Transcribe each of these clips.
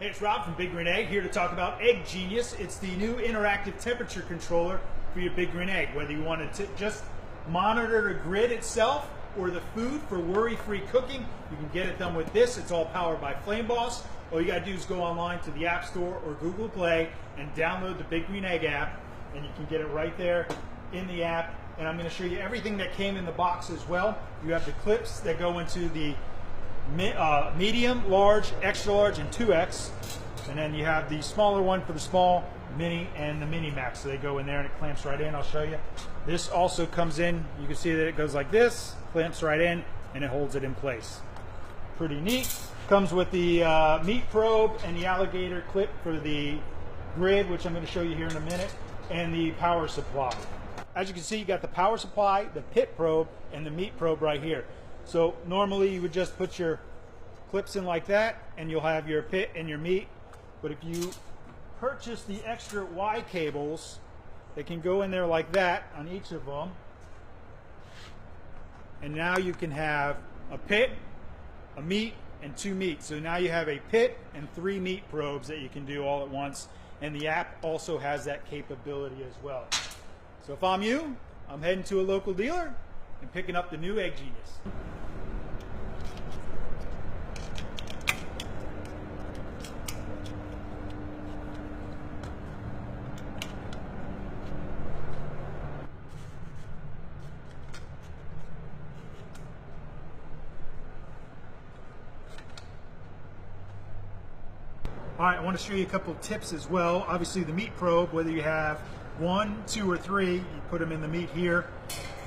Hey, it's Rob from Big Green Egg here to talk about EGGGenius. It's the new interactive temperature controller for your Big Green Egg. Whether you want to just monitor the grid itself or the food for worry-free cooking, you can get it done with this. It's all powered by Flame Boss. All you got to do is go online to the App Store or Google Play and download the Big Green Egg app, and you can get it right there in the app. And I'm going to show you everything that came in the box as well. You have the clips that go into the medium, large, extra large, and 2X, and then you have the smaller one for the small, mini, and the mini max. So they go in there and it clamps right in. I'll show you. This also comes in. You can see that it goes like this, clamps right in, and it holds it in place. Pretty neat. Comes with the meat probe and the alligator clip for the grid, which I'm going to show you here in a minute, and the power supply. As you can see, you got the power supply, the pit probe, and the meat probe right here. So normally you would just put your clips in like that and you'll have your pit and your meat. But if you purchase the extra Y cables, they can go in there like that on each of them. And now you can have a pit, a meat, and 2 meats. So now you have a pit and 3 meat probes that you can do all at once. And the app also has that capability as well. So if I'm you, I'm heading to a local dealer and picking up the new EGGGenius. All right, I want to show you a couple of tips as well. Obviously the meat probe, whether you have 1, 2, or 3, you put them in the meat here,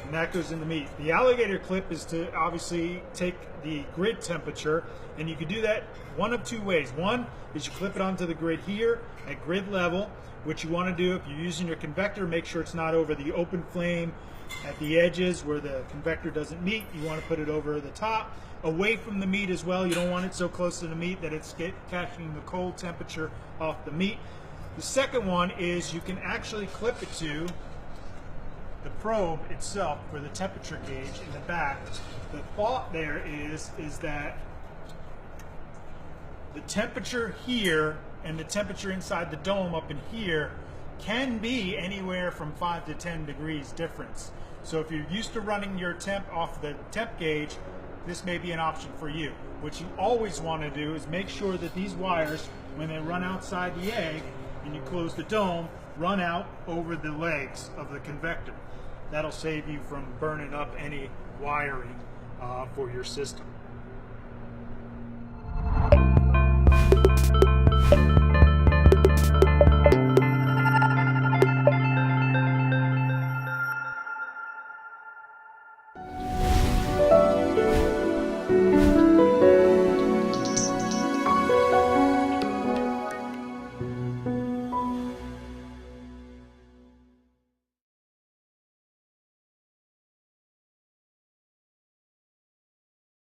and that goes in the meat. The alligator clip is to obviously take the grid temperature, and you can do that one of 2 ways. One is you clip it onto the grid here at grid level. What you want to do, if you're using your convector, make sure it's not over the open flame at the edges where the convector doesn't meet. You want to put it over the top, away from the meat as well. You don't want it so close to the meat that it's catching the cold temperature off the meat. The second one is you can actually clip it to the probe itself for the temperature gauge in the back. The thought there is that the temperature here and the temperature inside the dome up in here can be anywhere from 5 to 10 degrees difference. So if you're used to running your temp off the temp gauge, this may be an option for you. What you always want to do is make sure that these wires, when they run outside the egg and you close the dome, run out over the legs of the convector. That'll save you from burning up any wiring for your system.